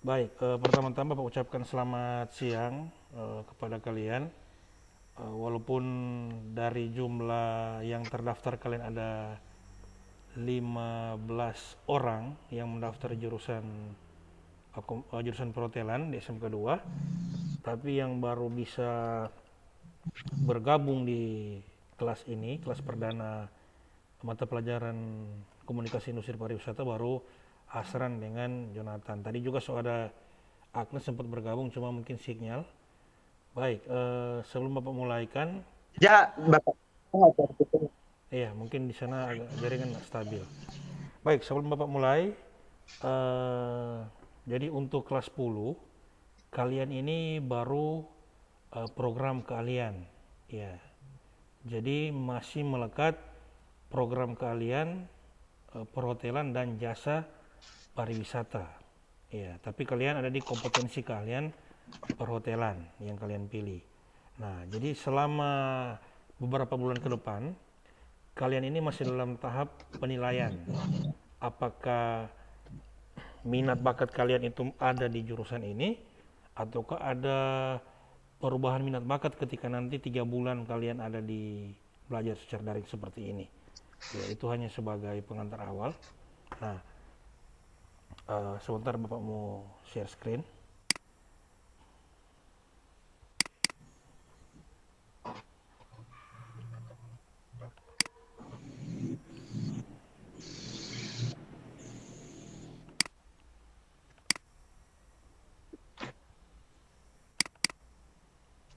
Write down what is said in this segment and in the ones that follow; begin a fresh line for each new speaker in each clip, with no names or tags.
Baik, pertama-tama Bapak ucapkan selamat siang kepada kalian. Walaupun dari jumlah yang terdaftar kalian ada 15 orang yang mendaftar jurusan perhotelan di SMK 2, tapi yang baru bisa bergabung di kelas ini, kelas perdana mata pelajaran komunikasi industri pariwisata baru Asran dengan Jonathan. Tadi juga ada Agnes sempat bergabung, cuma mungkin sinyal. Baik, sebelum Bapak mulaikan,
Ya, Bapak.
iya mungkin di sana agak jaringan nggak stabil. Baik, sebelum Bapak mulai, eh, jadi untuk kelas 10, kalian ini baru program keahlian, ya. Jadi masih melekat program keahlian perhotelan dan jasa pariwisata. Ya, tapi kalian ada di kompetensi keahlian perhotelan yang kalian pilih. Nah, jadi selama beberapa bulan ke depan, kalian ini masih dalam tahap penilaian. Apakah minat bakat kalian itu ada di jurusan ini, ataukah ada perubahan minat bakat ketika nanti 3 bulan kalian ada di belajar secara daring seperti ini. Ya, itu hanya sebagai pengantar awal. Nah, sebentar Bapak mau share screen.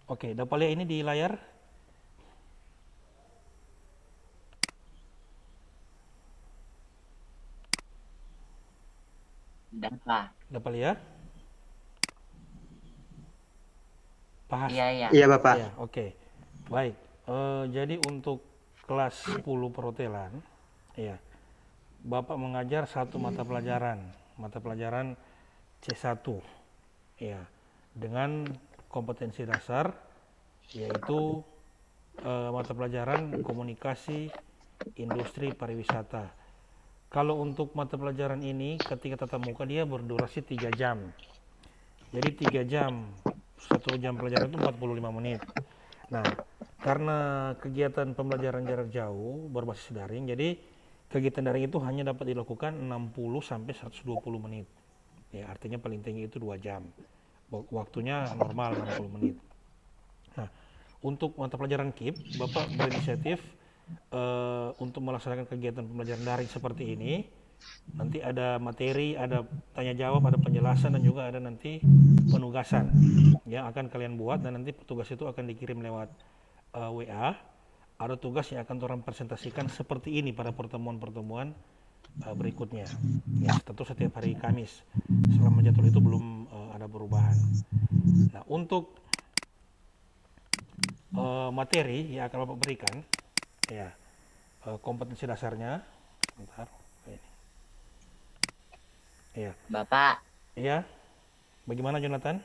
Oke, dapat lihat ini di layar?
Dapat.
Dapat lihat? Pahas?
Iya, iya.
Iya, Bapak.
Ya, oke. Baik. Jadi untuk kelas 10 perhotelan, ya, Bapak mengajar satu mata pelajaran C1, ya, dengan kompetensi dasar, yaitu mata pelajaran komunikasi industri pariwisata. Kalau untuk mata pelajaran ini ketika tatap muka dia berdurasi 3 jam. Jadi 3 jam, 1 jam pelajaran itu 45 menit. Nah, karena kegiatan pembelajaran jarak jauh berbasis daring, jadi kegiatan daring itu hanya dapat dilakukan 60 sampai 120 menit. Ya, artinya paling tinggi itu 2 jam. Waktunya normal 60 menit. Nah, untuk mata pelajaran KIP, Bapak berinisiatif untuk melaksanakan kegiatan pembelajaran daring seperti ini. Nanti ada materi, ada tanya jawab, ada penjelasan, dan juga ada nanti penugasan yang akan kalian buat, dan nanti petugas itu akan dikirim lewat WA. Ada tugas yang akan orang presentasikan seperti ini pada pertemuan-pertemuan berikutnya. Ya, tentu setiap hari Kamis. Selama jadwal itu belum ada perubahan. Nah, untuk materi yang akan Bapak berikan, ya, kompetensi dasarnya, sebentar, ini, ya,
Bapak,
ya, bagaimana Jonathan?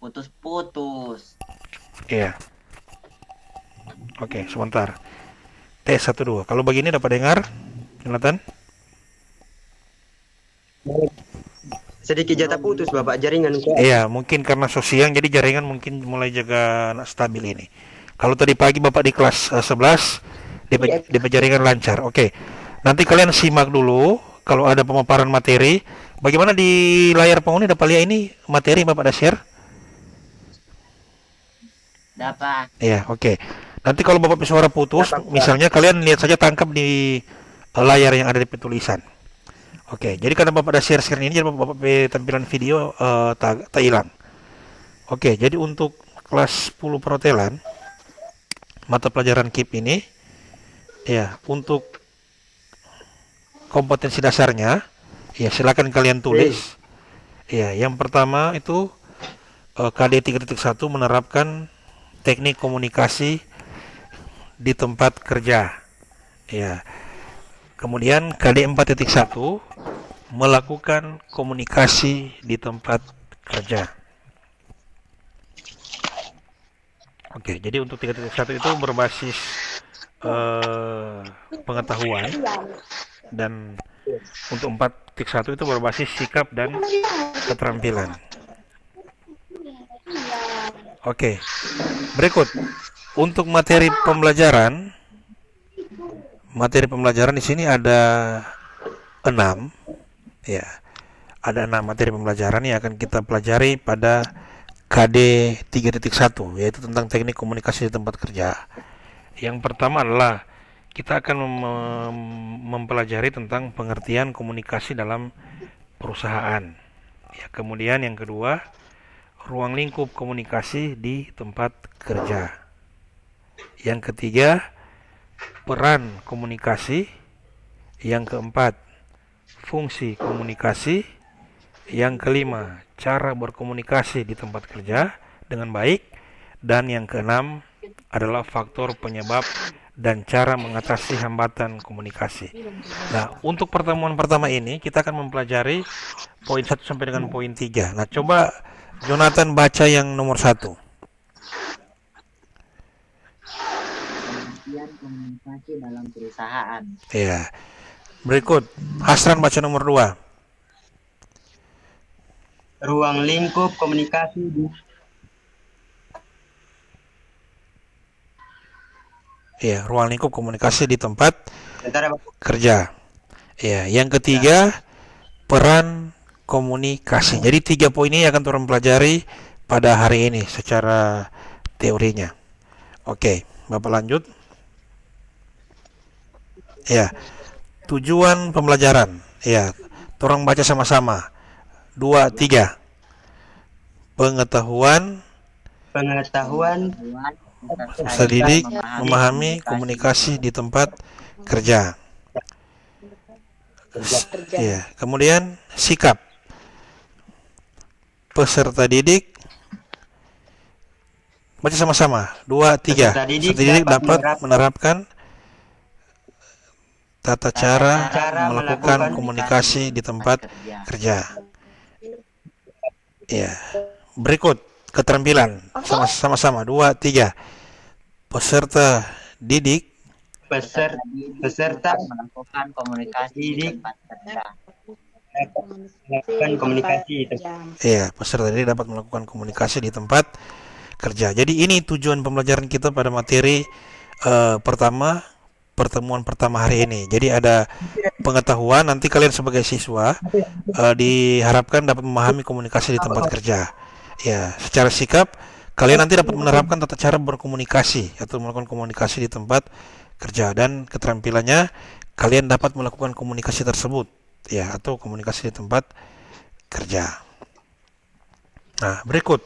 putus-putus.
Iya, oke, sebentar. Tes 1 2. Kalau begini dapat dengar, Jonathan?
Sedikit jatah putus, Bapak, jaringan.
Iya, mungkin karena siang jadi jaringan mungkin mulai jaga stabil ini. Kalau tadi pagi Bapak di kelas 11, di jaringan lancar. Oke. Nanti kalian simak dulu kalau ada pemaparan materi. Bagaimana di layar penghuni dapat lihat ini materi Bapak ada share?
Dapat.
Iya, oke. Nanti kalau Bapak suara putus,
Dapat, Pak.
misalnya kalian lihat saja tangkap di layar yang ada di penulisan. Oke, jadi karena Bapak ada share screen ini, jadi Bapak tampilan video tak hilang. Oke, jadi untuk kelas 10 perhotelan, mata pelajaran KIP ini, ya, untuk kompetensi dasarnya, ya silakan kalian tulis. Ya, yang pertama itu KD 3.1 menerapkan teknik komunikasi di tempat kerja. Ya. Kemudian KD 4.1 melakukan komunikasi di tempat kerja. Oke, jadi untuk 3.1 itu berbasis pengetahuan, dan untuk praktik 1 itu berbasis sikap dan keterampilan. Oke, berikut untuk materi pembelajaran di sini ada 6, ya. Ada 6 materi pembelajaran yang akan kita pelajari pada KD 3.1, yaitu tentang teknik komunikasi di tempat kerja. Yang pertama adalah kita akan mempelajari tentang pengertian komunikasi dalam perusahaan. Ya, kemudian yang kedua, ruang lingkup komunikasi di tempat kerja. Yang ketiga, peran komunikasi. Yang keempat, fungsi komunikasi. Yang kelima, cara berkomunikasi di tempat kerja dengan baik. Dan yang keenam adalah faktor penyebab dan cara mengatasi hambatan komunikasi. Nah, untuk pertemuan pertama ini kita akan mempelajari poin 1 sampai dengan poin 3. Nah, coba Jonathan baca yang nomor 1.
Pengertian komunikasi dalam perusahaan.
Ya. Berikut, Hasran baca nomor 2.
Ruang lingkup komunikasi di
Ya, ruang lingkup komunikasi di tempat
Bentar, Bapak.
kerja. Ya, yang ketiga, peran komunikasi. Jadi 3 poin ini akan turun pelajari pada hari ini secara teorinya. Oke, Bapak lanjut. Ya, tujuan pembelajaran. Ya, turun baca sama-sama. 2, 3. Pengetahuan, peserta didik, memahami komunikasi di tempat kerja. Ya, kemudian sikap. Peserta didik, baca sama-sama. 2, 3.
Peserta didik
Peserta didik dapat
dapat
menerapkan tata cara
cara
melakukan
melakukan
komunikasi di tempat kerja. Ya. Berikut keterampilan. Sama-sama. 2, 3. Peserta didik
peserta
melakukan komunikasi di
didik
tempat kerja.
melakukan komunikasi itu.
ya, peserta didik dapat melakukan komunikasi di tempat kerja. Jadi ini tujuan pembelajaran kita pada materi pertemuan pertama hari ini. Jadi ada pengetahuan, nanti kalian sebagai siswa diharapkan dapat memahami komunikasi di tempat kerja. Ya, secara sikap kalian nanti dapat menerapkan tata cara berkomunikasi atau melakukan komunikasi di tempat kerja, dan keterampilannya kalian dapat melakukan komunikasi tersebut, ya, atau komunikasi di tempat kerja. Nah, berikut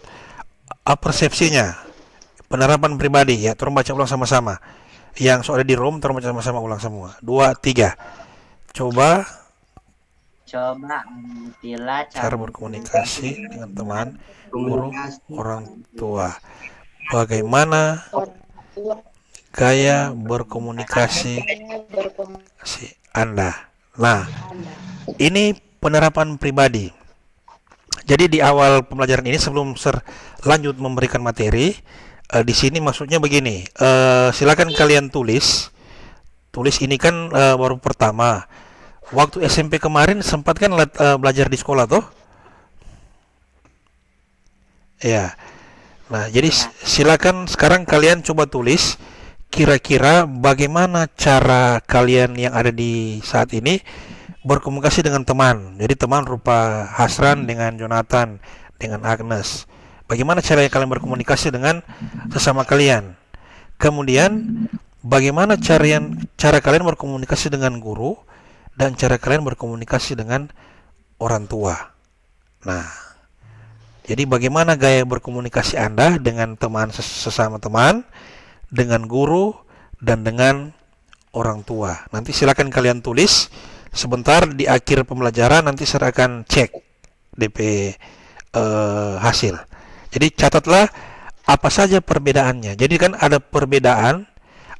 persepsinya, penerapan pribadi, ya, tolong baca ulang sama-sama. Yang sudah di room, tolong baca sama-sama ulang semua. 2, 3. Coba
Amatilah
cara berkomunikasi dengan teman, guru, orang tua. Bagaimana gaya berkomunikasi Anda. Nah, ini penerapan pribadi. Jadi di awal pembelajaran ini, sebelum lanjut memberikan materi, di sini maksudnya begini. Silakan kalian tulis ini kan baru pertama. Waktu SMP kemarin sempat kan belajar di sekolah toh? Ya. Nah, jadi silakan sekarang kalian coba tulis kira-kira bagaimana cara kalian yang ada di saat ini berkomunikasi dengan teman. Jadi teman rupa Hasran dengan Jonathan, dengan Agnes. Bagaimana cara kalian berkomunikasi dengan sesama kalian. Kemudian bagaimana cara kalian berkomunikasi dengan guru, dan cara kalian berkomunikasi dengan orang tua. Nah, jadi bagaimana gaya berkomunikasi Anda dengan teman, sesama teman, dengan guru, dan dengan orang tua. Nanti silakan kalian tulis. Sebentar di akhir pembelajaran nanti saya akan cek DP hasil. Jadi catatlah apa saja perbedaannya. Jadi kan ada perbedaan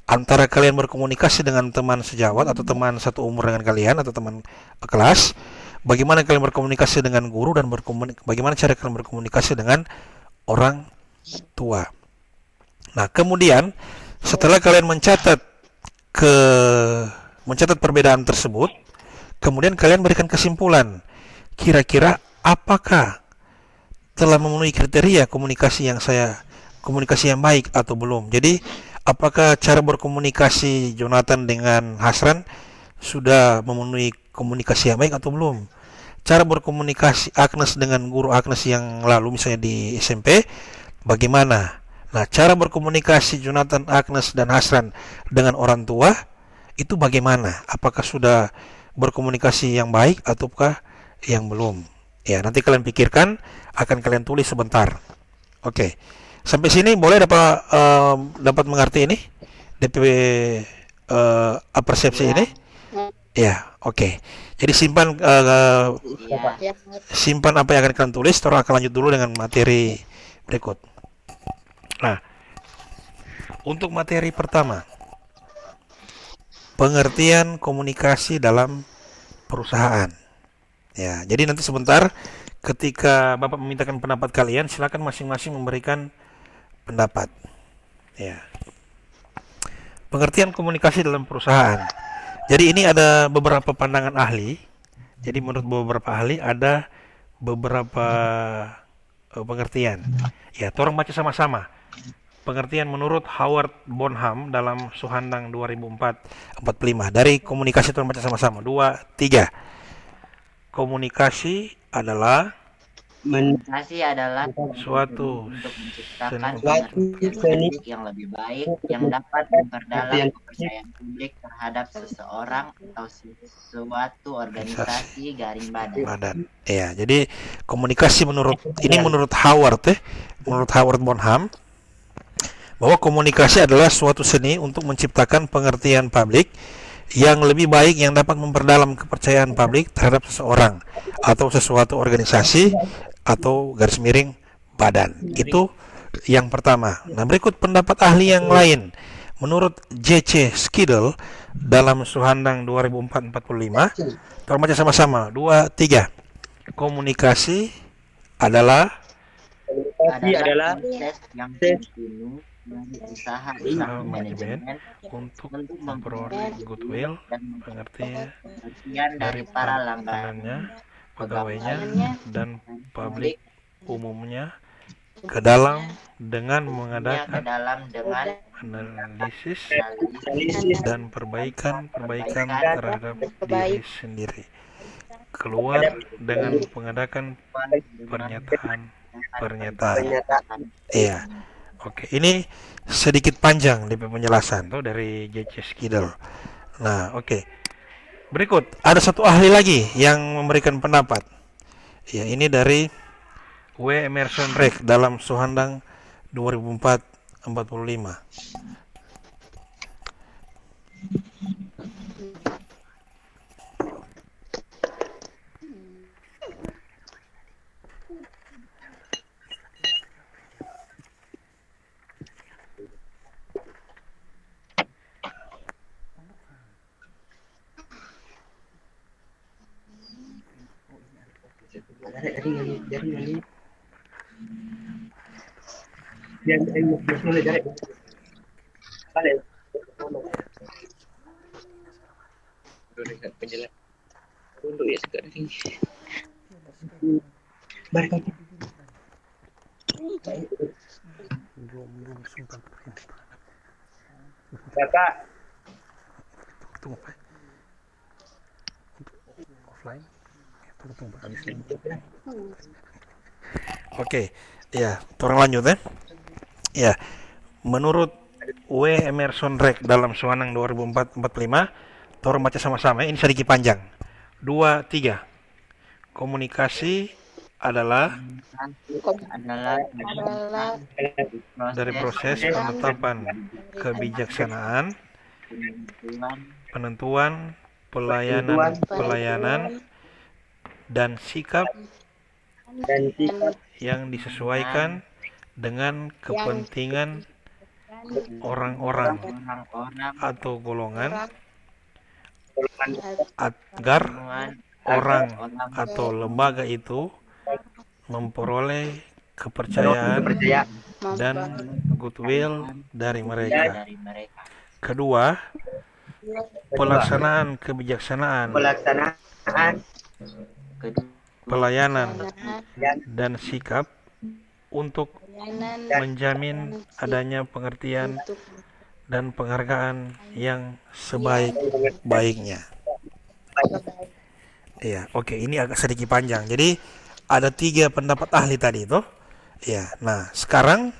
antara kalian berkomunikasi dengan teman sejawat atau teman satu umur dengan kalian atau teman kelas. Bagaimana kalian berkomunikasi dengan guru, dan bagaimana cara kalian berkomunikasi dengan orang tua. Nah, kemudian setelah kalian mencatat perbedaan tersebut, Kemudian kalian berikan kesimpulan. Kira-kira apakah telah memenuhi kriteria komunikasi yang baik atau belum. Jadi, apakah cara berkomunikasi Jonathan dengan Hasran sudah memenuhi komunikasi yang baik atau belum? Cara berkomunikasi Agnes dengan guru Agnes yang lalu misalnya di SMP bagaimana? Nah, cara berkomunikasi Jonathan, Agnes, dan Hasran dengan orang tua itu bagaimana? Apakah sudah berkomunikasi yang baik ataukah yang belum? Ya, nanti kalian pikirkan, akan kalian tulis sebentar. Oke. Sampai sini boleh dapat mengerti ini? DP persepsi ini? Ya, oke. Jadi simpan
Iya.
simpan apa yang akan kalian tulis, terus akan lanjut dulu dengan materi berikut. Nah, untuk materi pertama, pengertian komunikasi dalam perusahaan. Ya, jadi nanti sebentar ketika Bapak memintakan pendapat kalian, silakan masing-masing memberikan pendapat. Ya. Pengertian komunikasi dalam perusahaan. Jadi ini ada beberapa pandangan ahli. Jadi menurut beberapa ahli ada beberapa pengertian. Ya, tolong baca sama-sama. Pengertian menurut Howard Bonham dalam Suhandang 2004-45. Dari komunikasi tolong baca sama-sama. 2, 3. Komunikasi adalah
Komunikasi adalah
suatu
untuk menciptakan
seni-
pengertian yang lebih baik yang dapat memperdalam kepercayaan publik terhadap seseorang atau suatu organisasi garing badan.
badan. Ya, jadi komunikasi menurut Howard Bonham bahwa komunikasi adalah suatu seni untuk menciptakan pengertian publik yang lebih baik yang dapat memperdalam kepercayaan publik terhadap seseorang atau sesuatu organisasi atau garis miring badan. Itu yang pertama. Nah, berikut pendapat ahli yang lain. Menurut J.C. Skidel dalam Suhandang 2004-45, tolong baca sama-sama. 2, 3. Komunikasi adalah
proses yang kontinu dari usaha
manajemen untuk memperoleh goodwill, pengertian
dari para langganan
pegawainya, dan publik umumnya ke dalam dengan
ke
mengadakan
dalam dengan
analisis
analisis
dan perbaikan terhadap diri sendiri, keluar dengan mengadakan pernyataan. Iya. Oke, ini sedikit panjang di penjelasan tuh dari J.C. Skidel. Nah, oke. Berikut ada satu ahli lagi yang memberikan pendapat. Ya, ini dari W. Emerson Reck dalam Suhandang 2004-45. Oke, ya, orang lanjut ya. Ya, menurut W. Emerson Reck dalam Suhandang 2004-45, tolong baca sama-sama. Ini sedikit panjang. 2, 3. Komunikasi adalah dari proses penetapan kebijaksanaan, penentuan pelayanan dan sikap yang disesuaikan dengan kepentingan orang-orang atau golongan agar orang atau lembaga itu memperoleh kepercayaan dan goodwill dari mereka. Kedua, pelaksanaan kebijaksanaan,
pelaksanaan
kedua
pelayanan,
dan
dan sikap untuk menjamin adanya pengertian
untuk
dan penghargaan yang sebaik-baiknya. Iya, oke, ini agak sedikit panjang. Jadi ada 3 pendapat ahli tadi itu. Ya, nah sekarang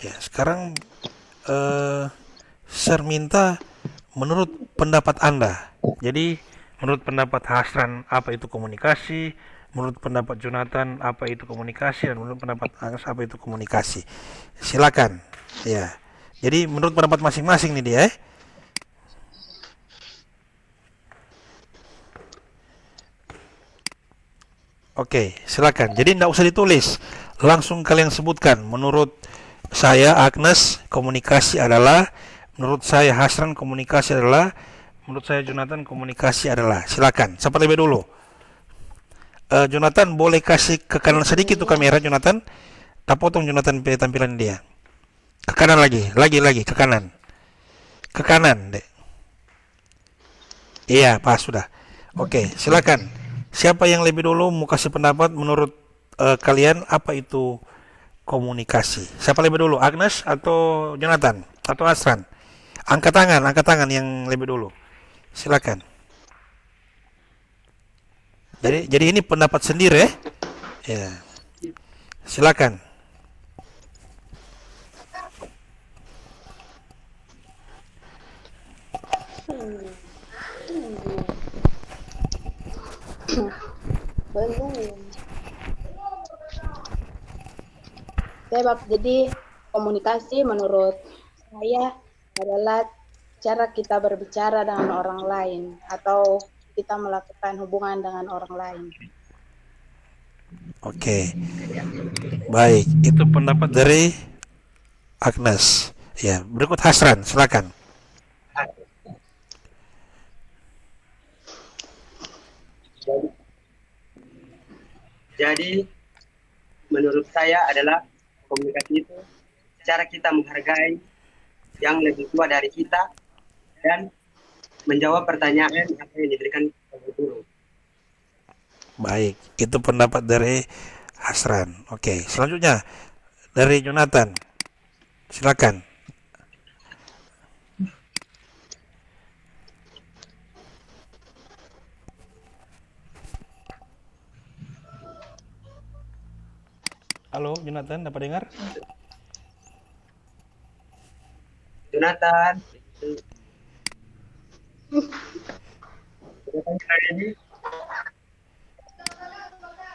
ya,
sekarang saya minta menurut pendapat Anda. Jadi menurut pendapat Hasran apa itu komunikasi, menurut pendapat Jonathan apa itu komunikasi, dan menurut pendapat Agus apa itu komunikasi. Silakan. Ya. Jadi menurut pendapat masing-masing nih dia. Oke, silakan. Jadi tidak usah ditulis, langsung kalian sebutkan. Menurut saya Agnes komunikasi adalah, menurut saya Hasran komunikasi adalah, menurut saya Jonathan komunikasi adalah. Silakan. Siapa lebih dulu? Jonathan boleh kasih ke kanan sedikit tuh kamera Jonathan. Tak potong Jonathan tampilan dia. Ke kanan lagi ke kanan. Ke kanan, Dek. Iya, pas sudah. Oke, silakan. Siapa yang lebih dulu mau kasih pendapat menurut kalian apa itu komunikasi? Siapa lebih dulu? Agnes atau Jonathan atau Asran? Angkat tangan yang lebih dulu. Silakan. Jadi ini pendapat sendiri ya. Ya. Silakan.
belum. Jadi komunikasi menurut saya adalah cara kita berbicara dengan orang lain atau kita melakukan hubungan dengan orang lain.
Oke. Baik, itu pendapat dari Agnes. Ya, berikut Hasran, silakan.
jadi menurut saya adalah komunikasi itu cara kita menghargai yang lebih tua dari kita dan menjawab pertanyaan apa yang diberikan oleh guru.
Baik, itu pendapat dari Hasran. Oke, selanjutnya dari Jonathan. Silakan. Halo, Jonathan, dapat dengar?
Jonathan. Ini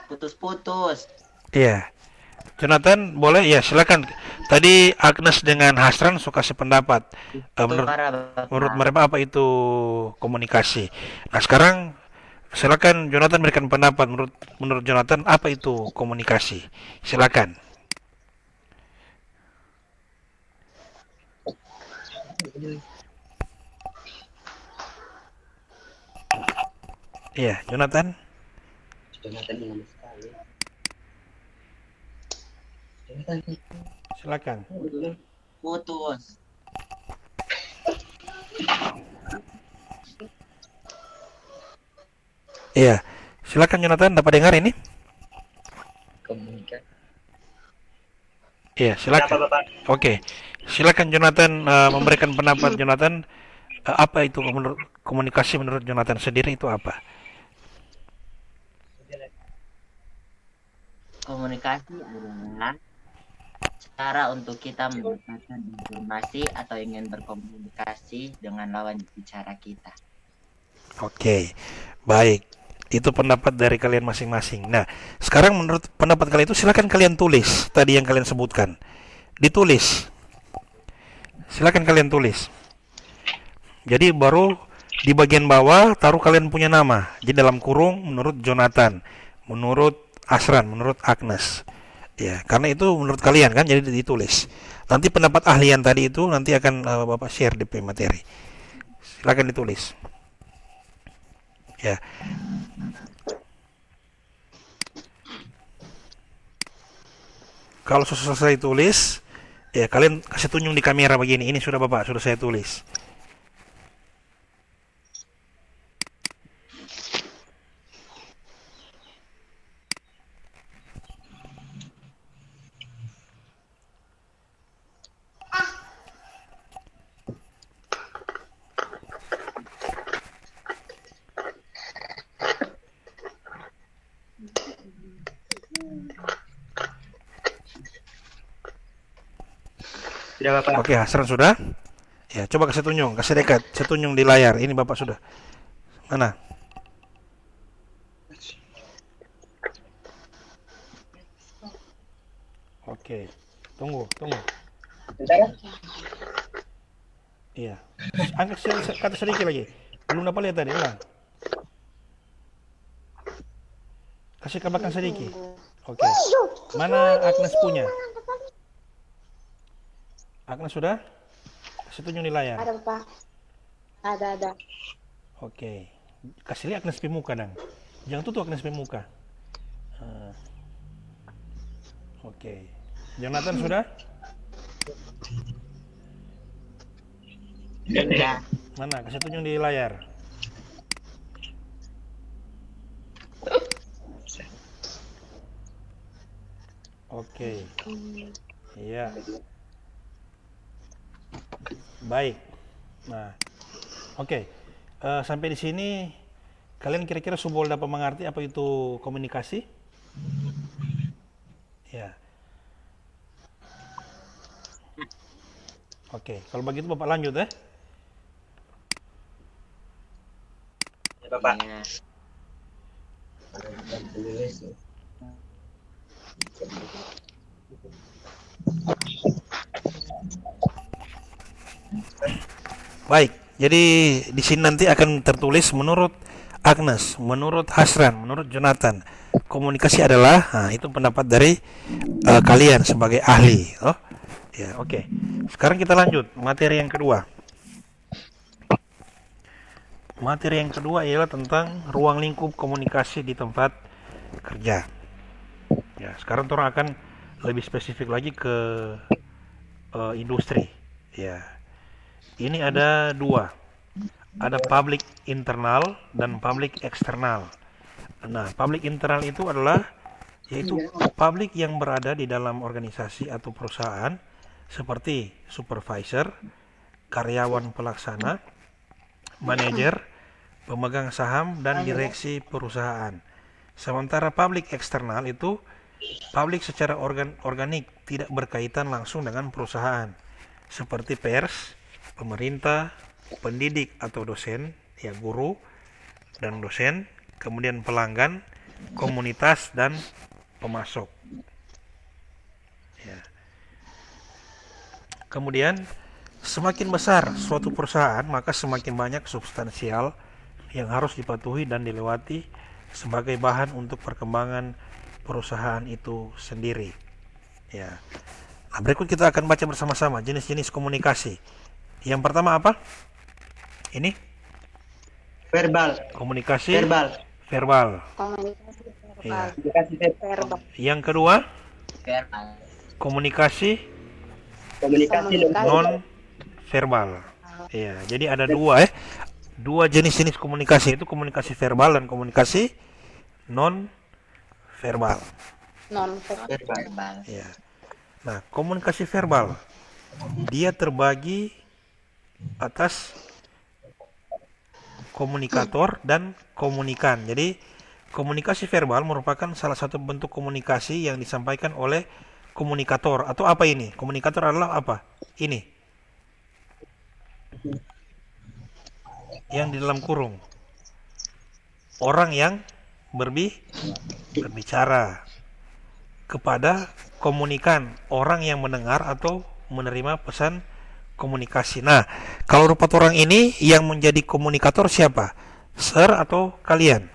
putus-putus.
Iya. Jonathan, boleh? Ya, silakan. Tadi Agnes dengan Hasran suka sependapat. Menurut mereka apa itu komunikasi? Nah, sekarang silakan Jonathan berikan pendapat. Menurut Jonathan apa itu komunikasi? Silakan. Iya, Jonathan.
Jonathan lama sekali.
Silakan.
Putus.
Iya, silakan Jonathan, dapat dengar ini?
Komunikasi.
Iya, silakan. Oke, silakan Jonathan memberikan pendapat Jonathan. Apa itu menurut komunikasi menurut Jonathan sendiri itu apa?
Komunikasi adalah cara untuk kita mendapatkan informasi atau ingin berkomunikasi dengan lawan bicara kita.
Oke, baik. Itu pendapat dari kalian masing-masing. Nah, sekarang menurut pendapat kalian itu silakan kalian tulis tadi yang kalian sebutkan. Ditulis. Silakan kalian tulis. Jadi baru di bagian bawah taruh kalian punya nama. Jadi dalam kurung menurut Jonathan, menurut Asran, menurut Agnes. Ya, karena itu menurut kalian kan, jadi ditulis. Nanti pendapat ahli yang tadi itu nanti akan Bapak share di materi. Silakan ditulis. Ya. Kalau sudah selesai tulis, Ya, kalian kasih tunjuk di kamera begini. Ini sudah Bapak, sudah saya tulis.
Sudah Bapak.
Oke, Hasran sudah? Ya, coba kasih tunjuk, kasih dekat, saya tunjuk di layar. Ini Bapak sudah. Mana? Oke, tunggu.
Bentar ya.
Iya. Angkat kata sedikit lagi. Belum dapat lihat tadi, ulang. Kasih ke belakang sedikit. Oke. Mana Agnes punya? Agnes sudah? Kasih tunjuk di layar.
Ada Pak. Ada.
Oke. Kasih lihat Agnes muka dong. Jangan tutup Agnes muka. Oke. Jonathan sudah?
Sudah.
Mana? Kasih tunjuk di layar. Oke. Iya. Baik. Nah, oke. Sampai di sini kalian kira-kira sudah dapat mengerti apa itu komunikasi? Ya. Oke, kalau begitu Bapak lanjut ya.
Ya Bapak.
Ya.
Baik, jadi di sini nanti akan tertulis menurut Agnes, menurut Hasran, menurut Jonathan. Komunikasi adalah, nah, itu pendapat dari kalian sebagai ahli. Oh, ya, oke. Sekarang kita lanjut materi yang kedua. Materi yang kedua ialah tentang ruang lingkup komunikasi di tempat kerja. Ya, sekarang orang akan lebih spesifik lagi ke industri. Ya. Ini ada dua, ada public internal dan public eksternal. Nah, public internal itu adalah yaitu public yang berada di dalam organisasi atau perusahaan seperti supervisor, karyawan pelaksana, manajer, pemegang saham, dan direksi perusahaan. Sementara public eksternal itu public secara organik, tidak berkaitan langsung dengan perusahaan, seperti pers, pemerintah, pendidik atau dosen, ya guru dan dosen, kemudian pelanggan, komunitas, dan pemasok. Ya. Kemudian semakin besar suatu perusahaan, maka semakin banyak substansial yang harus dipatuhi dan dilewati sebagai bahan untuk perkembangan perusahaan itu sendiri. Ya. Nah, berikut kita akan baca bersama-sama jenis-jenis komunikasi. Yang pertama apa? Ini
Verbal.
komunikasi
Verbal.
verbal.
Komunikasi verbal.
Ya.
Komunikasi
Verbal.
Yang kedua,
Verbal.
komunikasi
Komunikasi
non verbal. Ya, jadi ada dua dua jenis-jenis komunikasi, itu komunikasi verbal dan komunikasi non verbal.
Non-verbal.
Verbal.
Ya. Nah, komunikasi verbal dia terbagi atas komunikator dan komunikan. Jadi komunikasi verbal merupakan salah satu bentuk komunikasi yang disampaikan oleh komunikator. Atau apa ini? Komunikator adalah apa? Ini yang di dalam kurung, orang yang berbicara kepada komunikan, orang yang mendengar atau menerima pesan komunikasi. Nah, kalau rupa orang ini yang menjadi komunikator siapa? Sir atau kalian?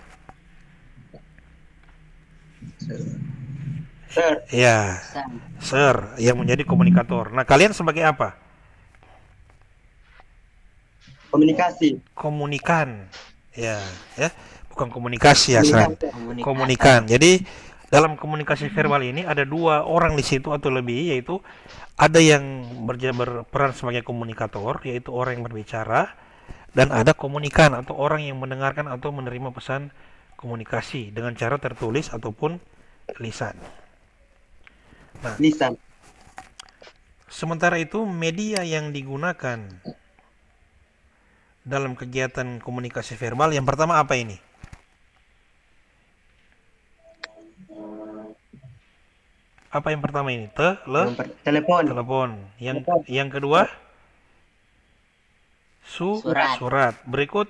Sir.
Ya, sir yang menjadi komunikator. Nah, kalian sebagai apa?
Komunikasi.
Komunikan. Ya, bukan komunikasi ya, San.
Komunikator.
Komunikan. Jadi dalam komunikasi verbal ini ada dua orang di situ atau lebih, yaitu ada yang berperan sebagai komunikator, yaitu orang yang berbicara, dan ada komunikan atau orang yang mendengarkan atau menerima pesan komunikasi dengan cara tertulis ataupun lisan. Nah,
Lisan.
sementara itu media yang digunakan dalam kegiatan komunikasi verbal yang pertama apa ini? Apa yang pertama ini?
Telepon.
Telepon. Yang
Telepon.
yang kedua
Surat.
surat. Berikut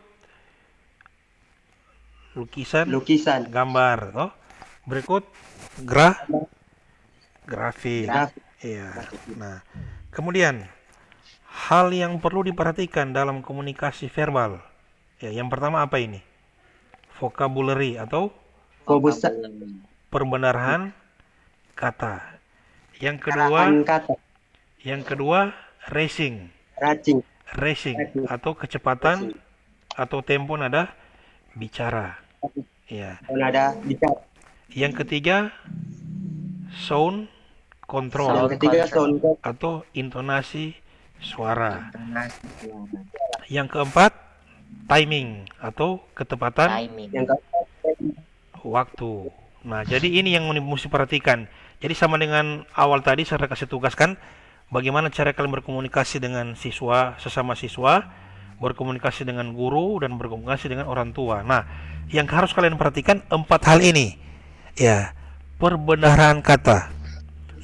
lukisan,
Lukisan.
gambar, toh. Berikut grafik.
Grafik.
Iya. Nah, kemudian hal yang perlu diperhatikan dalam komunikasi verbal. Ya, yang pertama apa ini? Vocabulary atau
Vocabulary.
perbenaran kata. Yang
Arahan
kedua,
kata.
racing.
Racing.
Racing atau kecepatan atau tempo nada bicara. Ya.
Nada bicara.
Yang ketiga, sound control
Yang ketiga sound
atau intonasi suara.
Intonasi suara.
Yang keempat, timing atau ketepatan
Timing.
yang keempat
waktu. Nah, jadi ini yang mesti perhatikan. Jadi sama dengan awal tadi saya kasih tugas kan, bagaimana cara kalian berkomunikasi dengan siswa, sesama siswa, berkomunikasi dengan guru, dan berkomunikasi dengan orang tua. Nah, yang harus kalian perhatikan 4 hal ini. Ya, perbenaran kata.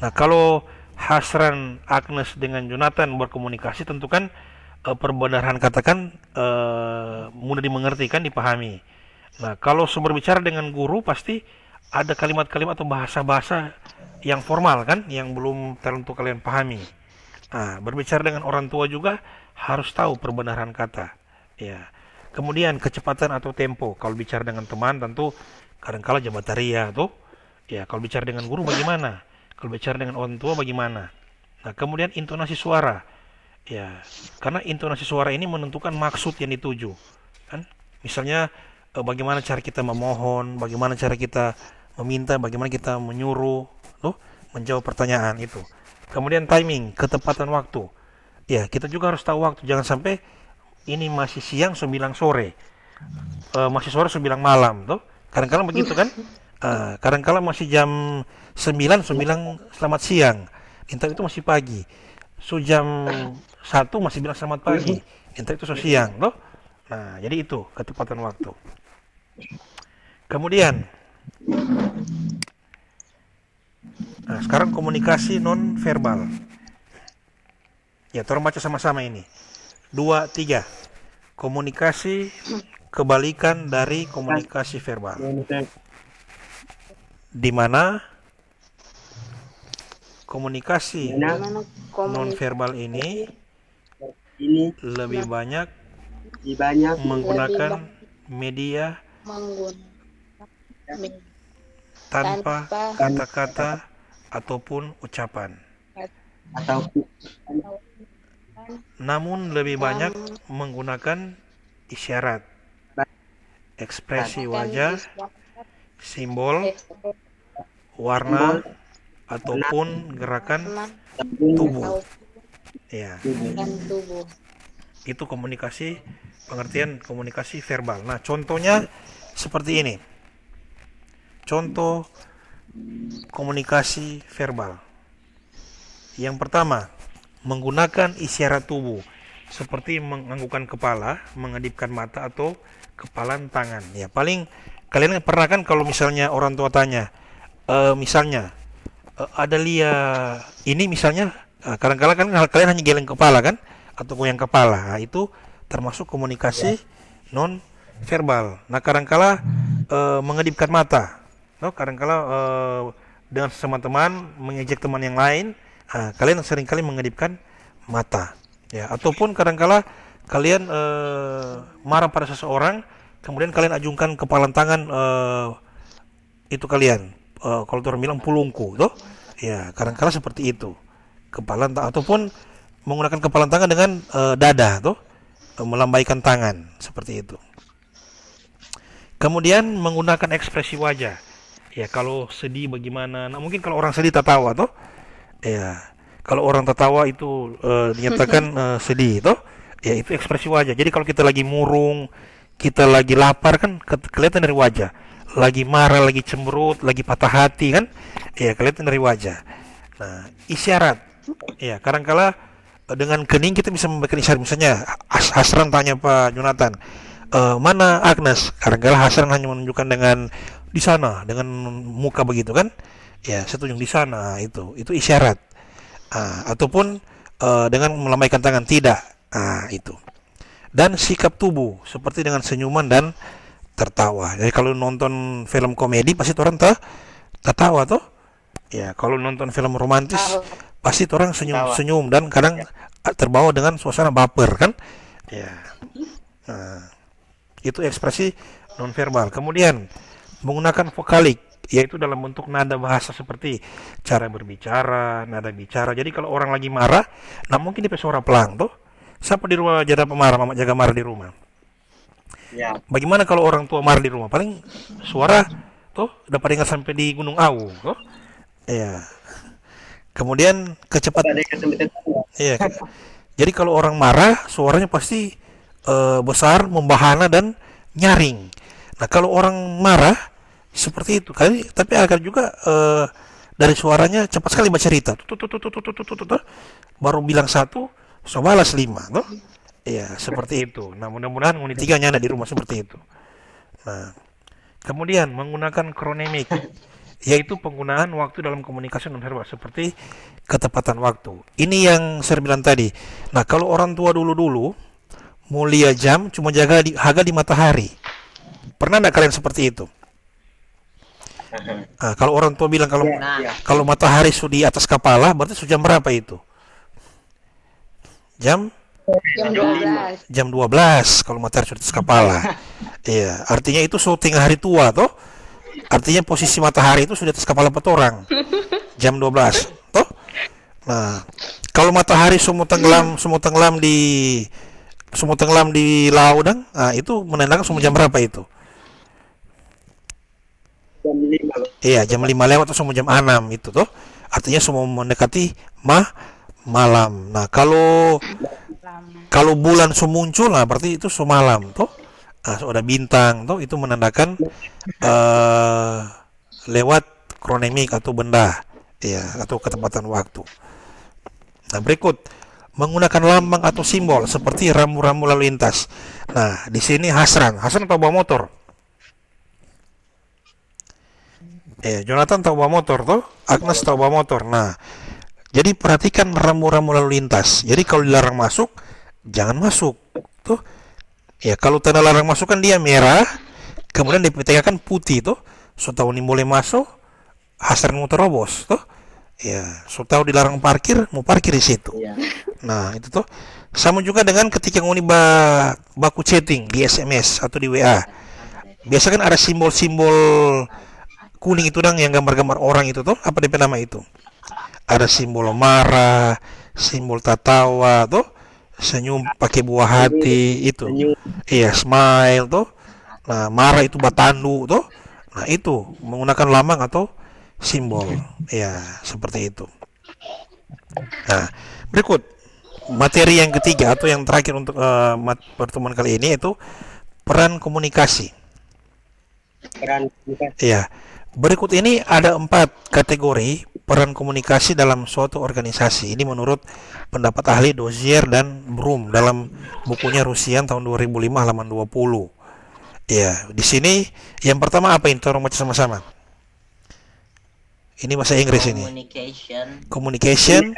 Nah, kalau Hasran, Agnes dengan Jonathan berkomunikasi, tentu kan perbenaran kata kan mudah dimengerti kan, dipahami. Nah, kalau berbicara dengan guru pasti ada kalimat-kalimat atau bahasa-bahasa yang formal kan, yang belum tentu kalian pahami. Nah, berbicara dengan orang tua juga harus tahu perbenaran kata. Ya. Kemudian kecepatan atau tempo. Kalau bicara dengan teman tentu kadang-kala jabataria tuh. Ya, kalau bicara dengan guru bagaimana? Kalau bicara dengan orang tua bagaimana? Nah, kemudian intonasi suara. Ya, karena intonasi suara ini menentukan maksud yang dituju. Kan? Misalnya bagaimana cara kita memohon, bagaimana cara kita meminta, bagaimana kita menyuruh, menjawab pertanyaan itu. Kemudian timing, ketepatan waktu. Ya, kita juga harus tahu waktu. Jangan sampai ini masih siang, 9 sore. Masih sore, 9 malam, tuh. Kadang-kadang begitu kan? Kadang-kadang masih jam 9 selamat siang. Intan itu masih pagi. Jam 1 masih bilang selamat pagi. Intan itu siang, tuh. Nah, jadi itu ketepatan waktu. Kemudian, nah, sekarang komunikasi non verbal. Ya, tolong baca sama-sama ini. 2, 3. Komunikasi kebalikan dari komunikasi verbal. Di mana komunikasi
Mana
non verbal ini lebih banyak menggunakan media
menggunakan
tanpa kata-kata ataupun ucapan. Namun lebih banyak menggunakan isyarat, ekspresi wajah, simbol, warna, ataupun gerakan tubuh. Ya,
tubuh.
itu komunikasi, pengertian komunikasi verbal. Nah, contohnya seperti ini. Contoh komunikasi verbal. Yang pertama, menggunakan isyarat tubuh seperti menganggukkan kepala, mengedipkan mata, atau kepalan tangan. Ya, paling kalian pernah kan kalau misalnya orang tua tanya, misalnya ada Lia ini misalnya, kadang-kadang kan kalian hanya geleng kepala kan, atau goyang kepala. Nah, itu termasuk komunikasi non verbal. Nah, kadang-kala mengedipkan mata. Kadang-kala dengan sesama teman mengejek teman yang lain, kalian seringkali mengedipkan mata. Ya, ataupun kadang-kala kalian marah pada seseorang, kemudian kalian ajungkan kepalan tangan itu kalian. Kalau orang bilang pulungku, toh? Ya, kadang-kala seperti itu. Kepalan ataupun menggunakan kepalan tangan dengan dada, toh? Melambaikan tangan seperti itu. Kemudian menggunakan ekspresi wajah. Ya, kalau sedih bagaimana? Nah, mungkin kalau orang sedih tertawa toh. Ya, kalau orang tertawa itu dinyatakan sedih toh. Ya, itu ekspresi wajah. Jadi kalau kita lagi murung, kita lagi lapar kan kelihatan dari wajah. Lagi marah, lagi cemberut, lagi patah hati kan? Ya, kelihatan dari wajah. Nah, isyarat. Ya, kadangkala dengan kening kita bisa memberikan isyarat. Misalnya Hasran tanya Pak Jonathan, mana Agnes? Kadangkala Hasran hanya menunjukkan dengan di sana, dengan muka begitu kan? Ya, saya tunjuk di sana, itu isyarat. Ataupun dengan melambaikan tangan, tidak. Itu. Dan sikap tubuh seperti dengan senyuman dan tertawa. Jadi kalau nonton film komedi pasti orang tertawa toh. Ya, kalau nonton film romantis pasti orang senyum-senyum dan kadang terbawa dengan suasana baper kan? Ya. Nah, itu ekspresi nonverbal. Kemudian menggunakan vokalik, yaitu dalam bentuk nada bahasa seperti cara berbicara, nada bicara. Jadi kalau orang lagi marah, nah mungkin dia suara pelang tuh. Siapa di rumah jaga pemarah, mama jaga marah di rumah?
Ya.
Bagaimana kalau orang tua marah di rumah? Paling suara tuh dapat dengar sampai di Gunung Awu, tuh. Ya. Kemudian kecepatan. Iya. Jadi kalau orang marah, suaranya pasti besar, membahana dan nyaring. Nah, kalau orang marah seperti itu, tapi agar juga dari suaranya cepat sekali bercerita. Baru bilang satu, so balas 5, tuh. Iya, seperti itu. Nah, mudah-mudahan unit 3 nyana di rumah seperti itu. Nah, kemudian menggunakan kronemik, yaitu penggunaan waktu dalam komunikasi nonverbal seperti ketepatan waktu. Ini yang saya bilang tadi. Nah, kalau orang tua dulu-dulu mulia jam cuma jaga di matahari. Pernah nggak kalian seperti itu? Kalau orang tua bilang kalau matahari sudah di atas kepala, berarti sudah jam berapa itu? Jam 12 kalau matahari sudah di atas kepala. Iya, artinya itu tengah hari tua toh. Artinya posisi matahari itu sudah di atas kepala orang. Jam 12 toh. Nah, kalau matahari semua tenggelam di laudang, itu menandakan semua jam berapa itu?
Jam 5.
Iya, jam 5 lewat atau semua jam 6 itu toh. Artinya semua mendekati malam. Nah, kalau bulan muncul, nah berarti itu malam toh. Ada bintang toh, itu menandakan lewat kronemik atau benda, ya, atau ketepatan waktu. Nah, berikut menggunakan lambang atau simbol seperti rambu-rambu lalu lintas. Nah, di sini Hasran tahu bawa motor. Jonathan tahu bawa motor toh, Agnes tahu bawa motor. Nah, jadi perhatikan rambu-rambu lalu lintas. Jadi kalau dilarang masuk, jangan masuk tuh. Ya, kalau tanda larang masuk kan dia merah, kemudian dipetegakan putih tuh. So tahu ini boleh masuk, Hasran mau terobos tuh. Ya, so tahu dilarang parkir, mau parkir di situ. Nah, itu tuh. Sama juga dengan ketika ngoni baku chatting di SMS atau di WA. Biasa kan ada simbol-simbol kuning itu yang gambar-gambar orang itu tuh, apa DP nama itu? Ada simbol marah, simbol tertawa tuh, senyum pakai buah hati itu. Iya, smile tuh. Nah, marah itu batandu tuh. Nah, itu menggunakan lambang atau simbol. Ya, seperti itu. Nah, berikut materi yang ketiga atau yang terakhir untuk pertemuan kali ini itu peran komunikasi. Ya, berikut ini ada 4 kategori peran komunikasi dalam suatu organisasi. Ini menurut pendapat ahli Dozier dan Brum dalam bukunya Rusian tahun 2005 halaman 20. Ya, di sini yang pertama apa ini? Tolong baca sama-sama. Ini bahasa Inggris ini. Communication.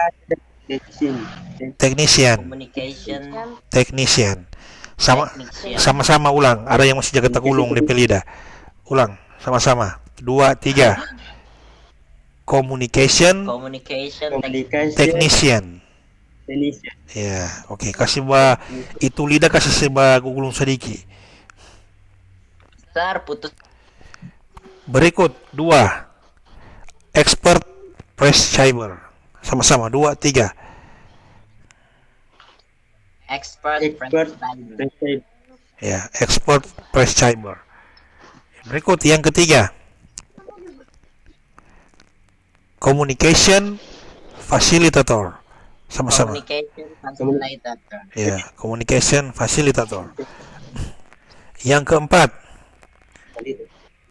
Technician. Sama-sama ulang. Ada yang masih jaga tegulung di pelida. Ulang sama-sama. 2, 3. Communication technician. Ya, oke. Kasih itu lidah kasih seba gulung sedikit.
Putus.
Berikut 2. Expert press chamber. Sama-sama 2, 3.
Expert.
Ya, expert press chamber. Berikut yang ketiga. communication facilitator. Sama-sama.
Communication facilitator.
Ya, communication facilitator. Yang keempat,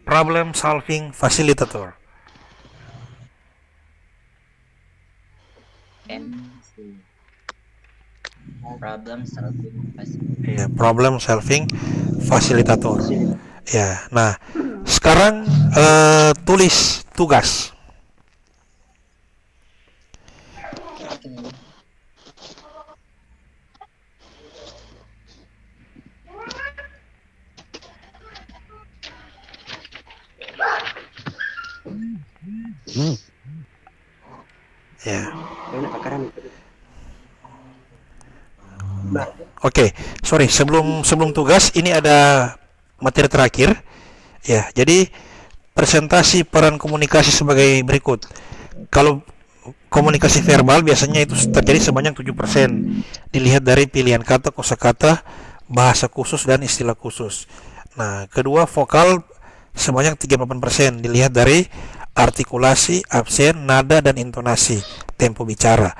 problem solving facilitator.
MC. Problem solving facilitator.
Ya, problem solving facilitator. Ya, nah sekarang tulis tugas.
Oke.
Ya.
Banyak bakaran.
Oke, sorry, sebelum tugas ini ada materi terakhir. Ya, jadi presentasi peran komunikasi sebagai berikut. Kalau komunikasi verbal biasanya itu terjadi sebanyak 7%. Dilihat dari pilihan kata, kosakata, bahasa khusus dan istilah khusus. Nah, kedua vokal sebanyak 38%. Dilihat dari artikulasi, absen, nada dan intonasi, tempo bicara.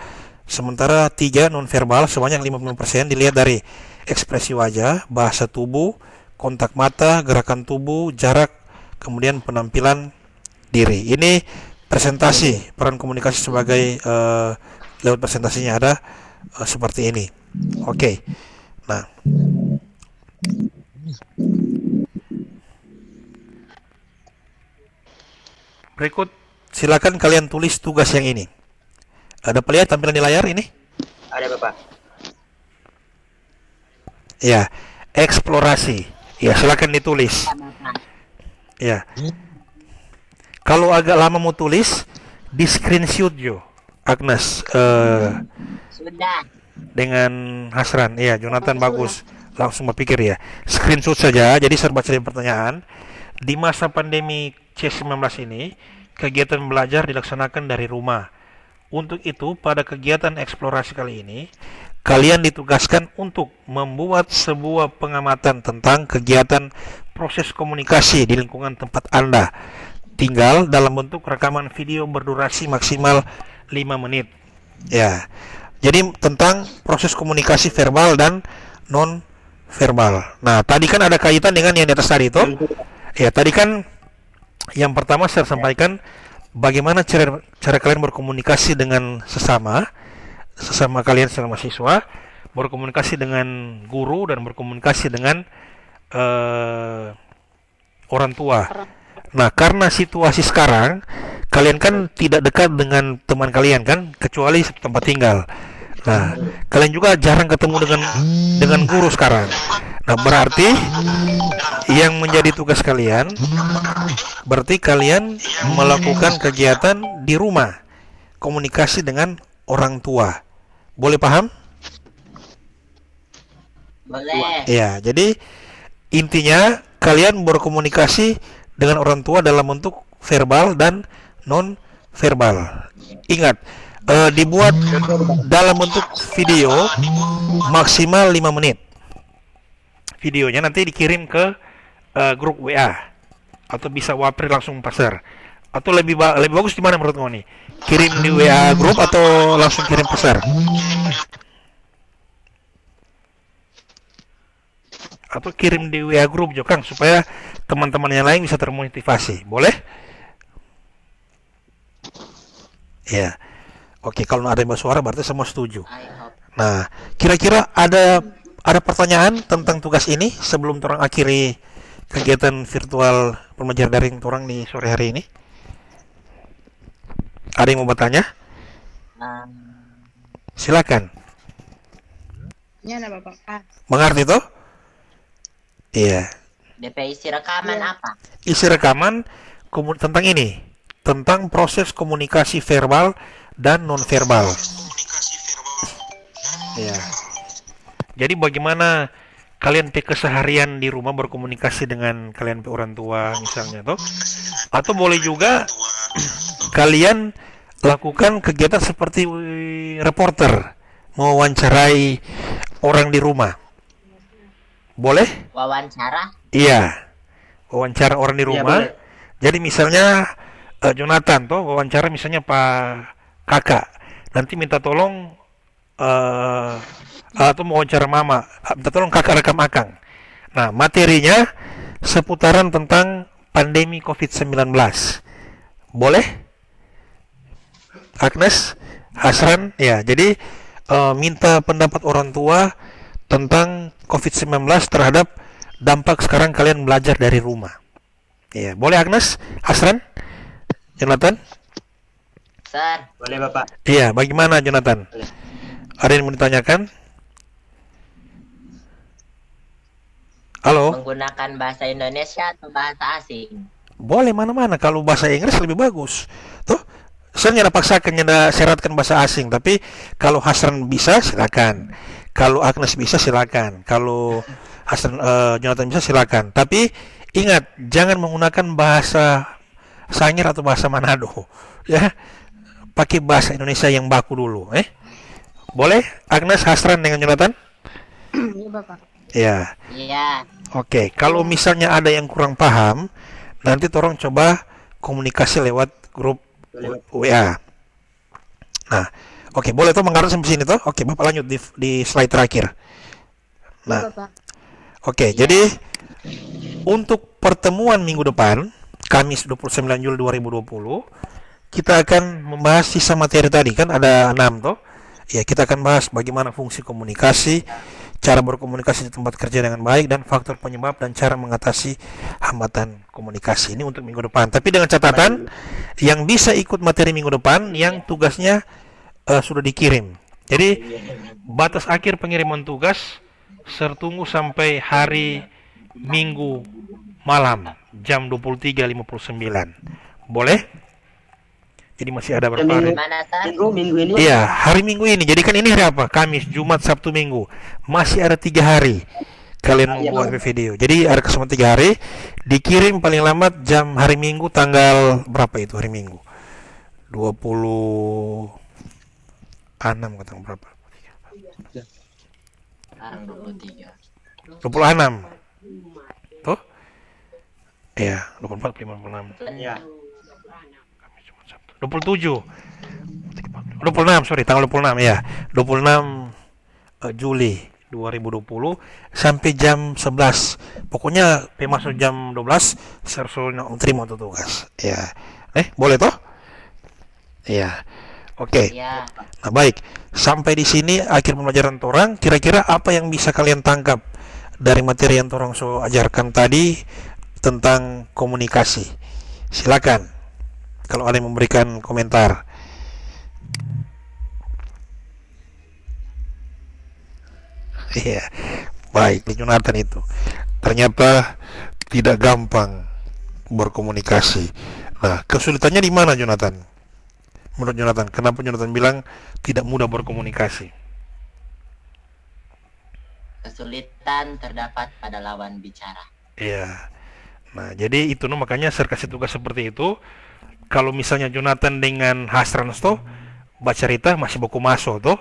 Sementara 3 nonverbal sebanyak 50%. Dilihat dari ekspresi wajah, bahasa tubuh, kontak mata, gerakan tubuh, jarak, kemudian penampilan diri. Ini presentasi peran komunikasi sebagai lewat presentasinya ada seperti ini. Oke. Nah, berikut silakan kalian tulis tugas yang ini. Ada lihat tampilan di layar ini?
Ada Bapak.
Ya, eksplorasi. Ya, silakan ditulis. Ya. Kalau agak lama mau tulis, di screenshot Jo, Agnes,
Sudah.
dengan Hasran. Ya, Jonathan bagus. Langsung berpikir ya. Screenshot saja. Jadi serba cari pertanyaan. Di masa pandemi C19 ini, kegiatan belajar dilaksanakan dari rumah. Untuk itu, pada kegiatan eksplorasi kali ini, kalian ditugaskan untuk membuat sebuah pengamatan tentang kegiatan proses komunikasi di lingkungan tempat Anda. Tinggal dalam bentuk rekaman video berdurasi maksimal 5 menit. Ya. Jadi tentang proses komunikasi verbal dan non verbal. Nah, tadi kan ada kaitan dengan yang di atas tadi itu. Ya, tadi kan yang pertama saya sampaikan bagaimana cara kalian berkomunikasi dengan sesama kalian selama mahasiswa, berkomunikasi dengan guru dan berkomunikasi dengan orang tua. Nah, karena situasi sekarang kalian kan tidak dekat dengan teman kalian kan, kecuali tempat tinggal. Nah, kalian juga jarang ketemu dengan guru sekarang. Nah, berarti yang menjadi tugas kalian berarti kalian melakukan kegiatan di rumah, komunikasi dengan orang tua. Boleh paham?
Boleh.
Ya, jadi intinya kalian berkomunikasi dengan orang tua dalam bentuk verbal dan non verbal. Ingat, dibuat dalam bentuk video maksimal 5 menit. Videonya nanti dikirim ke grup WA atau bisa Wapri langsung pasar. Atau lebih bagus di mana menurut kamu nih? Kirim di WA grup atau langsung kirim pasar? Atau kirim di WA grup juga Kang, supaya teman-teman yang lain bisa termotivasi. Boleh? Ya. Oke, kalau ada yang bersuara berarti semua setuju. Nah, kira-kira ada pertanyaan tentang tugas ini sebelum orang akhiri kegiatan virtual pembelajaran daring orang di sore hari ini? Ada yang mau bertanya? Silakan.
Ya, nah, Bapak.
Mengerti toh? Iya.
DP isi rekaman apa?
Isi rekaman tentang ini, tentang proses komunikasi verbal dan non verbal. Ya. Jadi bagaimana kalian keseharian di rumah berkomunikasi dengan kalian orang tua misalnya toh? Atau boleh juga kalian lakukan kegiatan seperti reporter, mewawancarai orang di rumah. Boleh?
Wawancara?
Iya. Wawancara orang di rumah.
Iya,
jadi misalnya Jonathan toh wawancara misalnya Pak Kakak, nanti minta tolong atau mau wawancara Mama, minta tolong Kakak rekam Akang. Nah, materinya seputaran tentang pandemi COVID-19. Boleh? Agnes, Hasran, ya. Jadi minta pendapat orang tua tentang COVID-19 terhadap dampak sekarang kalian belajar dari rumah. Ya, boleh Agnes, Hasran, Jonathan?
Sir,
Boleh Bapak.
Iya, bagaimana Jonathan? Ada yang mau ditanyakan? Halo?
menggunakan bahasa Indonesia atau bahasa asing?
Boleh mana-mana, kalau bahasa Inggris lebih bagus. Tuh, saya nyada paksakan, nyada syaratkan bahasa asing, tapi kalau Hasran bisa silakan. Kalau Agnes bisa silakan. Kalau Hasran Jonathan bisa silakan. Tapi ingat, jangan menggunakan bahasa Sangir atau bahasa Manado. Ya. Pakai bahasa Indonesia yang baku dulu, Boleh Agnes, Hasran dengan Jonathan?
Iya, Bapak.
Ya.
Iya.
Oke, kalau misalnya ada yang kurang paham, nanti tolong coba komunikasi lewat grup WA. Nah, oke, boleh tuh mengarah sampai sini tuh. Oke, Bapak lanjut di slide terakhir.
Iya,
Nah,
Bapak.
oke, jadi untuk pertemuan minggu depan, Kamis 29 Juli 2020, kita akan membahas sisa materi tadi, kan ada 6 tuh. Ya, kita akan bahas bagaimana fungsi komunikasi, cara berkomunikasi di tempat kerja dengan baik, dan faktor penyebab dan cara mengatasi hambatan komunikasi. Ini untuk minggu depan. Tapi dengan catatan, yang bisa ikut materi minggu depan, yang tugasnya sudah dikirim. Jadi, batas akhir pengiriman tugas tertunggu sampai hari Minggu malam, jam 23.59. Boleh? Jadi masih ada berapa hari?
Mana, Sir?
Minggu ini.
Iya, hari Minggu ini. Jadi kan ini hari apa? Kamis, Jumat, Sabtu, Minggu. Masih ada 3 hari kalian membuat video. Jadi ada kesempatan 3 hari. Dikirim paling lambat jam hari Minggu tanggal berapa itu hari Minggu? 26 kata berapa?
Sekarang 23.
26. Tuh? Iya, 24, 56.
Ya.
27. 26, sorry, tanggal 26 ya. 26 Juli 2020 sampai jam 11. Pokoknya masuk jam 12 sersunya terima tugas. Ya. Boleh toh? Iya. Oke.
Iya.
Nah, baik. Sampai di sini akhir pembelajaran torang. Kira-kira apa yang bisa kalian tangkap dari materi yang torang so ajarkan tadi tentang komunikasi? Silakan. Kalau ada yang memberikan komentar. Iya, baik, Jonathan itu. Ternyata tidak gampang berkomunikasi. Nah, kesulitannya di mana, Jonathan? Menurut Jonathan, kenapa Jonathan bilang tidak mudah berkomunikasi?
Kesulitan terdapat pada lawan bicara.
Iya. Nah, jadi itu makanya saya kasih tugas seperti itu. Kalau misalnya Jonathan dengan Hasran toh baca cerita masih buku masuk toh,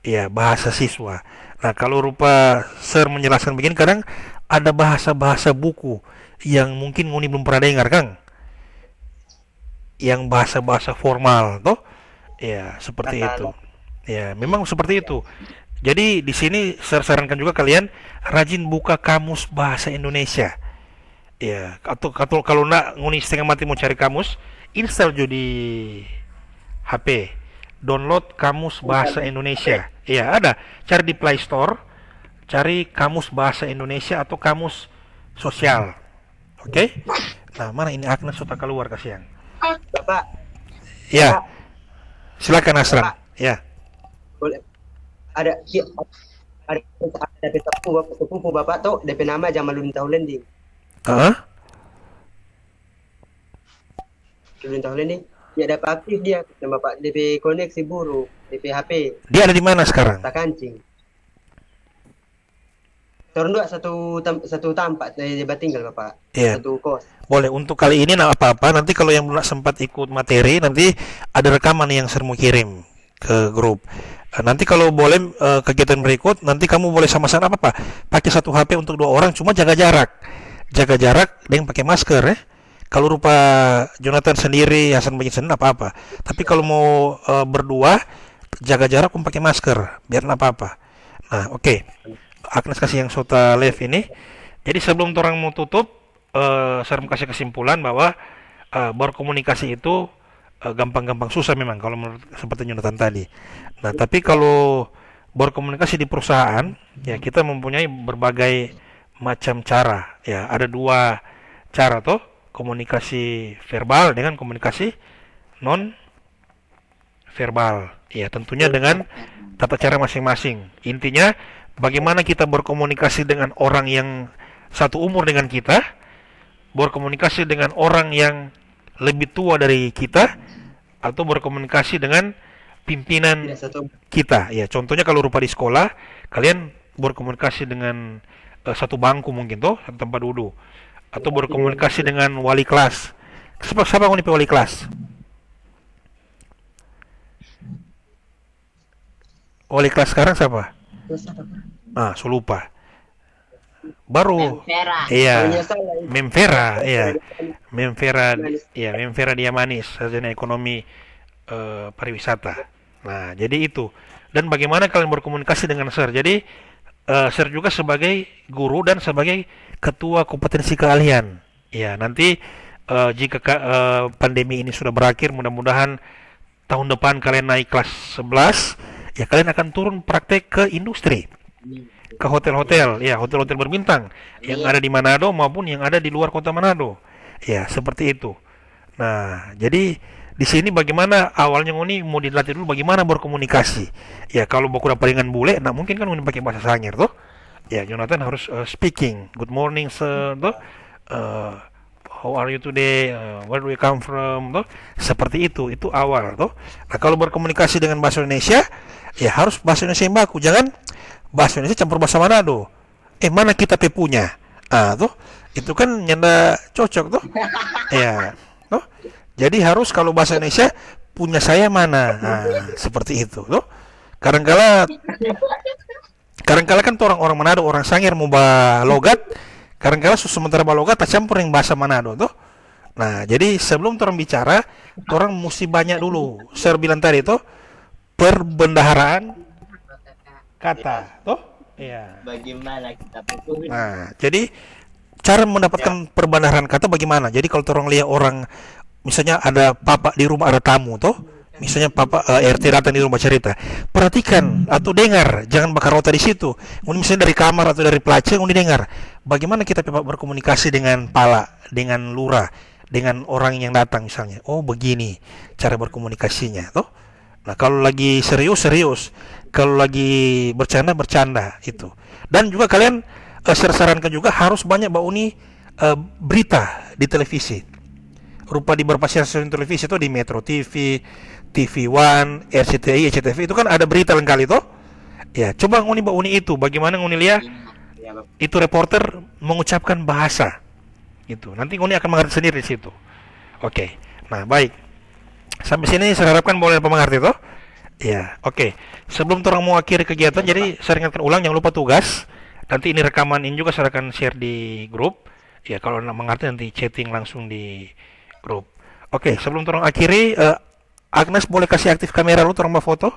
ya bahasa siswa. Nah, kalau rupa Sir menjelaskan begini, kadang ada bahasa-bahasa buku yang mungkin Nguni belum pernah dengar, Kang. Yang bahasa-bahasa formal toh, ya seperti itu. Ya, memang seperti itu. Jadi di sini Sir sarankan juga kalian rajin buka kamus bahasa Indonesia. Ya, atau kalau nak Nguni setengah mati mau cari kamus, install juga di HP, download kamus bahasa Indonesia. Iya, ada. Cari di Play Store, cari kamus bahasa Indonesia atau kamus sosial. Oke? Nah, mana ini Agnes sudah keluar kasihan.
Bapak,
Ya. Silakan Asran. Ya.
boleh. Ada sepupu Bapak tuh DP nama Jamaludin Taulending. Jamaludin Taulending. Ya dapat aktif dia sama Bapak DP koneksi buruk, DP HP.
Dia ada di mana sekarang?
Tak kancing. Turun dua satu tempat dia tinggal Bapak.
Iya.
Satu kos.
Boleh, untuk kali ini nak apa-apa, nanti kalau yang belum sempat ikut materi, nanti ada rekaman yang saya mau kirim ke grup. Nanti kalau boleh kegiatan berikut, nanti kamu boleh sama-sama apa-apa, pakai satu HP untuk 2 orang, cuma jaga jarak dengan pakai masker ya. Kalau rupa Jonathan sendiri, Hasan Bagin sendiri apa-apa. Tapi kalau mau berdua, jaga jarak pun pakai masker, biar nggak apa-apa. Nah, oke. Agnes kasih yang Sota Live ini. Jadi sebelum orang mau tutup, saya mau kasih kesimpulan bahwa berkomunikasi itu gampang-gampang susah memang kalau menurut seperti Jonathan tadi. Nah, tapi kalau berkomunikasi di perusahaan, ya kita mempunyai berbagai macam cara. Ya, ada dua cara toh, komunikasi verbal dengan komunikasi non verbal. Ya, tentunya dengan tata cara masing-masing. Intinya bagaimana kita berkomunikasi dengan orang yang satu umur dengan kita, berkomunikasi dengan orang yang lebih tua dari kita, atau berkomunikasi dengan pimpinan
Tidak satu.
kita. Ya, contohnya kalau rupa di sekolah, kalian berkomunikasi dengan satu bangku mungkin tuh, satu tempat duduk, atau berkomunikasi dengan wali kelas. Siapa yang wali kelas? Wali kelas sekarang siapa? Ah, so lupa. Baru,
Vera.
iya,
Hanya salah.
Memvera, iya, Memvera, iya, Memvera dia manis, sarjana ekonomi pariwisata. Nah, jadi itu. Dan bagaimana kalian berkomunikasi dengan Sir? Jadi Sir juga sebagai guru dan sebagai ketua kompetensi kalian. Ya, nanti jika pandemi ini sudah berakhir, mudah-mudahan tahun depan kalian naik kelas 11, ya kalian akan turun praktek ke industri, ke hotel-hotel, ya hotel-hotel berbintang yang ada di Manado maupun yang ada di luar kota Manado. Ya, seperti itu. Nah, jadi di sini bagaimana awalnya Ngoni mau dilatih dulu bagaimana berkomunikasi. Ya, kalau baku palingan bule, nah mungkin kan Ngoni pakai bahasa Sangir tuh. Ya, Jonathan harus speaking. Good morning, sir. Tuh. Uh, how are you today? Where do you come from? Tuh. Seperti itu awal tuh. Nah, kalau berkomunikasi dengan bahasa Indonesia, ya harus bahasa Indonesia yang baku. Jangan bahasa Indonesia campur bahasa Manado. Mana kita punya? Ah, tuh. Itu kan nyanda cocok tuh. Ya. Tuh. Jadi harus kalau bahasa Indonesia punya saya mana? Nah, seperti itu tuh. Kadang-kala kan tuh orang-orang Manado, orang Sangir mau logat, kadang-kala sementara logat tak campur yang bahasa Manado tuh. Nah, jadi sebelum orang bicara, orang mesti banyak dulu. Saya bilang tadi tuh perbendaharaan kata, tuh. Iya.
Bagaimana kita betul?
Nah, jadi cara mendapatkan perbendaharaan kata bagaimana? Jadi kalau orang lihat orang, misalnya ada papa di rumah, ada tamu tuh, misalnya papa RT datang di rumah cerita, perhatikan atau dengar, jangan bakar otak di situ. Kemudian misalnya dari kamar atau dari pelacur, kemudian dengar bagaimana kita berkomunikasi dengan pala, dengan lurah, dengan orang yang datang misalnya. Oh, begini cara berkomunikasinya tuh. Nah, kalau lagi serius, kalau lagi bercanda itu. Dan juga kalian saya sarankan juga harus banyak Uni berita di televisi. Rupa di beberapa stasiun televisi itu di Metro TV, TV One, RCTI, SCTV itu kan ada berita lengkali toh. Ya, coba Uni itu bagaimana Nguni lihat itu reporter mengucapkan bahasa. Itu. Nanti Nguni akan mengerti sendiri di situ. Oke. Nah, baik. Sampai sini saya harapkan boleh mengerti toh. Ya, oke. Sebelum orang mau akhiri kegiatan, jadi saya ingatkan ulang jangan lupa tugas. Nanti ini rekaman ini juga saya akan share di grup. Ya, kalau nak mengerti nanti chatting langsung di grup. Oke, sebelum orang akhiri, Agnes boleh kasih aktif kamera lu, orang mau foto.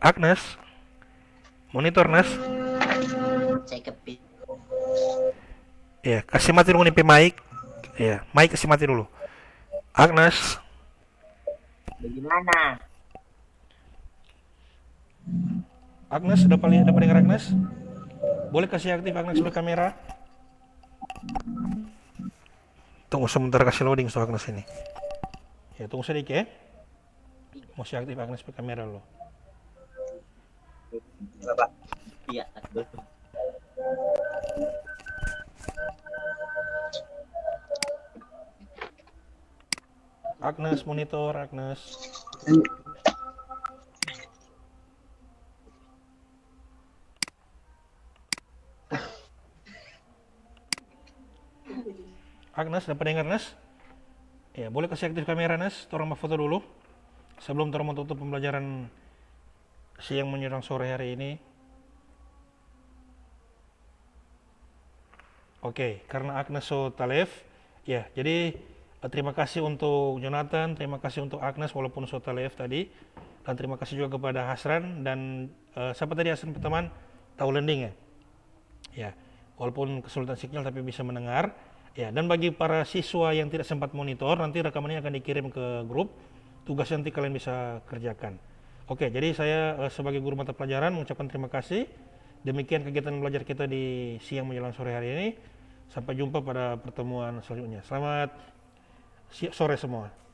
Agnes, monitor Nes.
Cek ke
Ya, kasih mati dulu nih mic. Ya, mic kasih mati dulu. Agnes,
bagaimana?
Agnes dapat dengar Agnes? Boleh kasih aktif Agnes dulu kamera? Tunggu sebentar kasih loading soal Agnes ini. Ya, tunggu sedikit ya. Masih aktif Agnes pakai kamera lo.
Bapak.
Iya, betul.
Agnes monitor Agnes. Agnes, dapat dengar Nes? Ya, boleh kasih aktif kamera Nes. Tolong foto dulu. Sebelum tolong tutup pembelajaran siang menjelang sore hari ini. Oke, karena Agnes so talef, Ya, jadi terima kasih untuk Jonathan, terima kasih untuk Agnes walaupun Sota left tadi, dan terima kasih juga kepada Hasran dan siapa tadi Hasran teman tahu lending ya. Ya, walaupun kesulitan sinyal tapi bisa mendengar. Ya, dan bagi para siswa yang tidak sempat monitor, nanti rekamannya akan dikirim ke grup. Tugasnya nanti kalian bisa kerjakan. Oke, jadi saya sebagai guru mata pelajaran mengucapkan terima kasih. Demikian kegiatan belajar kita di siang menjelang sore hari ini. Sampai jumpa pada pertemuan selanjutnya. Selamat sore semua.